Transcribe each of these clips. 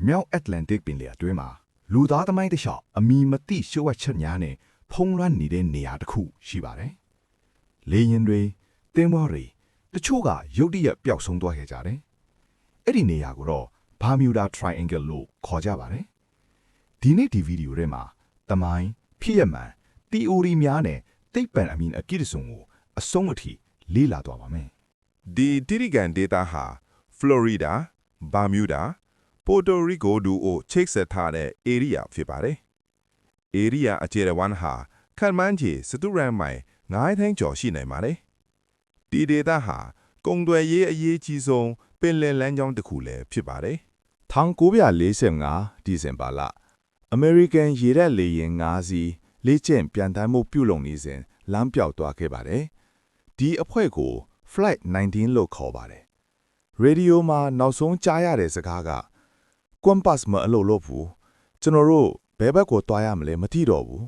မြောက်အတ္တလန်တစ်ပင်လယ်အတွင်းမှာလူသားသမိုင်းတစ်လျှောက်အမီမတိရှုပ်ဝက်ချက်များနဲ့ဖုံးလွှမ်းနေတဲ့နေရာတစ်ခုရှိပါတယ်။လေယာဉ်တွေသင်္ဘောတွေတချို့ကရုတ်တရက်ပျောက်ဆုံးသွားခဲ့ကြတယ်။အဲ့ဒီနေရာကိုတော့ Bermuda Triangle လို့ခေါ်ကြပါတယ်။ဒီနေ့ဒီဗီဒီယိုထဲမှာသမိုင်းဖြစ်ရမှန် theory များနဲ့သိပ္ပံအမြင်အပြည့်အစုံကိုအဆုံးအထိလေ့လာသွားပါမယ်။ ဒီတိရိကန်ဒေတာဟာ Florida, Bermuda, Puerto Rico တို့ကိုချိတ်ဆက်ထားတဲ့ area ဖြစ်ပါတယ်။ area အကျယ်ဝန်းဟာခန့်မှန်းခြေစတုရန်မိုင်9သိန်းကျော်ရှိနိုင်ပါတယ်။ဒီဒေတာဟာကုန်သွယ်ရေးအရေးကြီးဆုံးပင်လယ်လမ်းကြောင်းတစ်ခုလည်းဖြစ်ပါတယ်။ 1945ဒီဇင်ဘာလ American ရေတပ်လေယာဉ်5စီးလေ့ကျင့်ပြန်တမ်းမှုပြုလုပ်နေစဉ်လမ်းပြောက်သွားခဲ့ပါတယ်။ဒီအဖွဲ့ကို Flight 19လို့ခေါ်ပါတယ်။ ရေဒီယိုမှာနောက်ဆုံးကြားရတဲ့စကားက Compass မအလုပ်လုပ်ဘူး။ကျွန်တော်တို့ဘယ်ဘက်ကိုသွားရမလဲမသိတော့ဘူး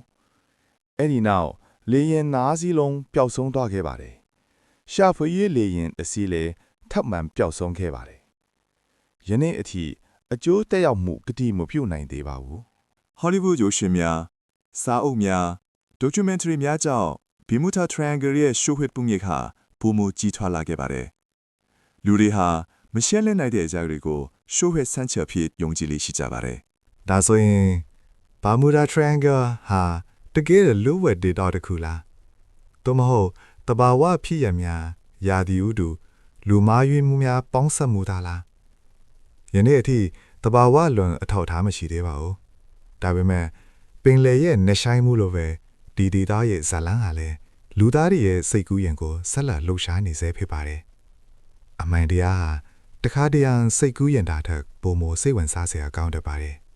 ။အဲ့ဒီနောက်လေယာဉ်5စီးလုံးပျောက်ဆုံးသွားခဲ့ပါတယ်။ရှာဖွေရေးလေယာဉ်တစ်စီးလည်းထပ်မံပျောက်ဆုံးခဲ့ပါတယ်။ယနေ့အထိအကျိုးတက်ရောက်မှုကတိမပြုနိုင်သေးပါဘူး။ Hollywood ရုပ်ရှင်များစာအုပ်များ documentary များကြောင့် Bermuda Triangle ရဲ့ရှုပ်ဝှက်မှုမြစ်ဟာပုံမကြီးထွားလာခဲ့ပါတယ်။လူတွေဟာမရှင်းလင်းနိုင်တဲ့အကြောင်းတွေကိုရှုပ်ဝှက်ဆန်းချဖြစ်ယုံကြည်လေးရှိကြပါတယ်။ ဒါဆိုရင် Bermuda Triangle ဟာတကယ်လူဝက်ဒေတာတစ်ခုလား။သို့မဟုတ်တဘာဝဖြစ်ရများရာသီဥတုလူမာယွင်းမှုများပေါင်းစပ်မှုသားလား။ယနေ့အထိတဘာဝလွန်အထောက်အထားမရှိသေးပါဘူး။ဒါပေမဲ့ပင်လယ်ရဲ့နှဆိုင်မှုလိုပဲဒီဒေတာရဲ့ဇာလန်းဟာလည်းလူသားတွေရဲ့စိတ်ကူးရင်ကိုဆက်လက်လှုပ်ရှားနေစေဖြစ်ပါတယ်။အမှန်တရားဟာတခါတရံစိတ်ကူးရင်တာထက်ပိုမိုစိတ်ဝင်စားစရာကောင်းတတ်ပါတယ်။